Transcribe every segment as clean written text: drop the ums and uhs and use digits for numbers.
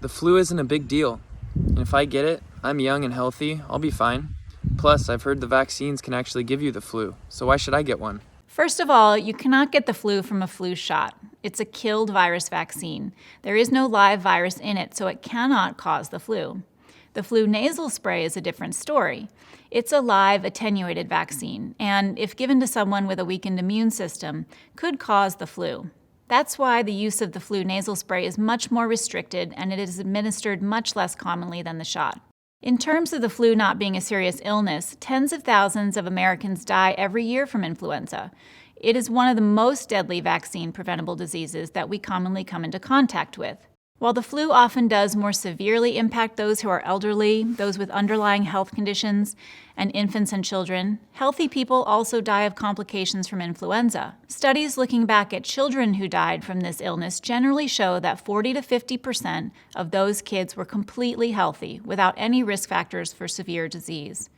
The flu isn't a big deal. And if I get it, I'm young and healthy, I'll be fine. Plus, I've heard the vaccines can actually give you the flu, so why should I get one? First of all, you cannot get the flu from a flu shot. It's a killed virus vaccine. There is no live virus in it, so it cannot cause the flu. The flu nasal spray is a different story. It's a live, attenuated vaccine, and if given to someone with a weakened immune system, could cause the flu. That's why the use of the flu nasal spray is much more restricted, and it is administered much less commonly than the shot. In terms of the flu not being a serious illness, tens of thousands of Americans die every year from influenza. It is one of the most deadly vaccine-preventable diseases that we commonly come into contact with. While the flu often does more severely impact those who are elderly, those with underlying health conditions, and infants and children, healthy people also die of complications from influenza. Studies looking back at children who died from this illness generally show that 40 to 50% of those kids were completely healthy, without any risk factors for severe disease.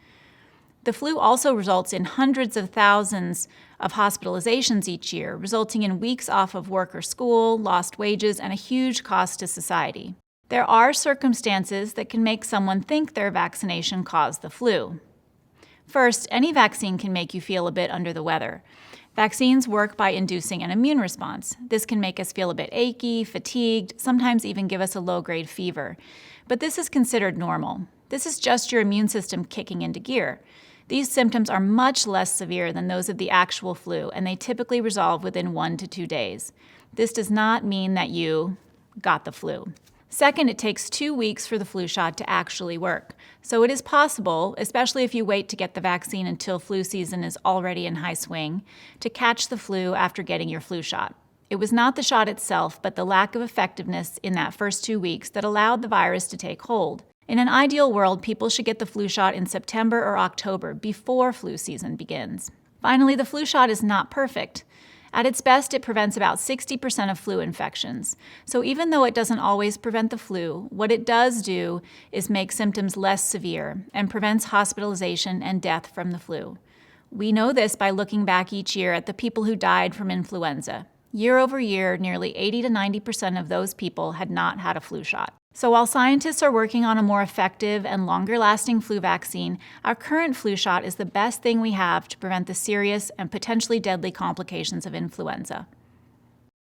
The flu also results in hundreds of thousands of hospitalizations each year, resulting in weeks off of work or school, lost wages, and a huge cost to society. There are circumstances that can make someone think their vaccination caused the flu. First, any vaccine can make you feel a bit under the weather. Vaccines work by inducing an immune response. This can make us feel a bit achy, fatigued, sometimes even give us a low-grade fever. But this is considered normal. This is just your immune system kicking into gear. These symptoms are much less severe than those of the actual flu, and they typically resolve within 1 to 2 days. This does not mean that you got the flu. Second, it takes 2 weeks for the flu shot to actually work. So it is possible, especially if you wait to get the vaccine until flu season is already in high swing, to catch the flu after getting your flu shot. It was not the shot itself, but the lack of effectiveness in that first 2 weeks that allowed the virus to take hold. In an ideal world, people should get the flu shot in September or October, before flu season begins. Finally, the flu shot is not perfect. At its best, it prevents about 60% of flu infections. So even though it doesn't always prevent the flu, what it does do is make symptoms less severe and prevents hospitalization and death from the flu. We know this by looking back each year at the people who died from influenza. Year over year, nearly 80 to 90% of those people had not had a flu shot. So while scientists are working on a more effective and longer-lasting flu vaccine, our current flu shot is the best thing we have to prevent the serious and potentially deadly complications of influenza.